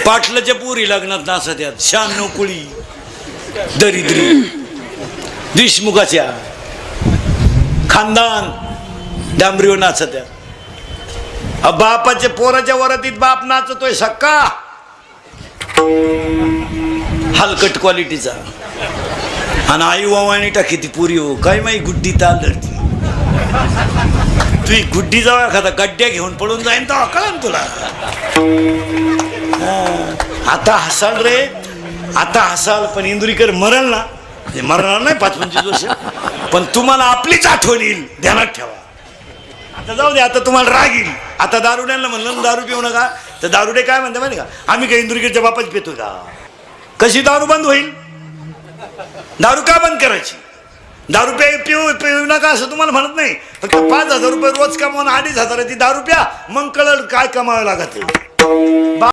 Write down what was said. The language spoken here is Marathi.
पाटलाच्या पोरी लग्नात नाचत्यात 96 कुळी दरिद्री देशमुखाच्या खानदान डांबरीवर नाचत्यात। बापाच्या पोराच्या वरातीत बाप नाचतोय सक्का हलकट क्वालिटीचा आणि आई वावाणी टाकी ती पुरी हो काय माही गुड्डी ताल धरती तुझी गुड्डी जाऊ एखादा गड्ड्या घेऊन पळून जाईन तर कळन तुला। आता हसाल रे आता हसाल पण इंदुरीकर मरल ना मरणार नाही 5-25 वर्ष पण तुम्हाला आपलीच आठवण येईल ध्यानात ठेवा। आता जाऊ दे आता तुम्हाला राग येईल। आता दारुड्यांना म्हणलं दारू पिऊ नका तर दारुडे काय म्हणते माहिती का आम्ही काही इंदुरीकरच्या बापाच पितोय का। कशी दारू बंद होईल दारू का बंद करायची दारू पिऊ नका असं तुम्हाला म्हणत नाही फक्त 5,000 रुपये रोज कमावून 2,500 ती दारू प्या मग कळलं काय कमावं लागत।